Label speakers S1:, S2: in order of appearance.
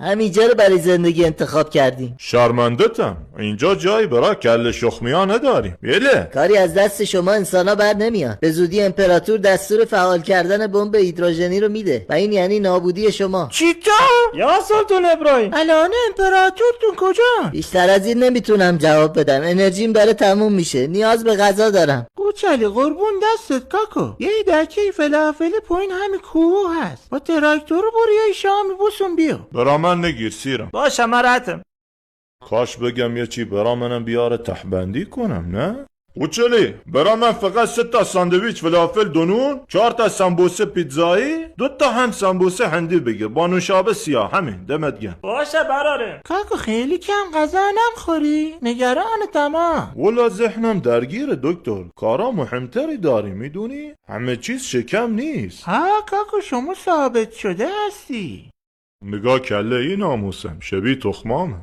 S1: همینجا رو برای زندگی انتخاب کردیم.
S2: شرمندتم، اینجا جایی برای کله شخمی ها نداریم. بله.
S1: کاری از دست شما انسانا بر نمیاد. به زودی امپراتور دستور فعال کردن بمب هیدروژنی رو میده و این یعنی نابودی شما.
S3: چیتا؟
S4: یا سلطان ابراهیم،
S3: الان امپراتورتون کجا؟
S1: بیشتر از این نمیتونم جواب بدم. انرژیم داره تموم میشه. نیاز به غذا دارم.
S3: کوچلی قربون دستت کاکو. یه دکه فلافل پایین همین کوه هست. با تراکتور برو یه شامی بوسون بیا.
S2: برا من نگیر سیرم.
S4: باشم راحتم.
S2: کاش بگم یه چی برا منم بیاره تحبندی کنم نه؟ کوچلی برا من فقط 3 تا ساندویچ فلافل دونون، 4 تا سمبوسه پیتزایی، 2 تا هم سمبوسه هندی بگیر با نوشابه سیاه. همین، دمت گرم.
S4: باشه براره.
S3: کاکو خیلی کم غذا نمیخوری؟ نگرانتم ها.
S2: والا ذهنم درگیر دکتر، کارا مهمتری داری میدونی؟ همه چیز شکم نیست.
S3: ها کاکو شما ثابت شده هستی.
S2: نگاه کله ای ناموسم شبیه تخمامه.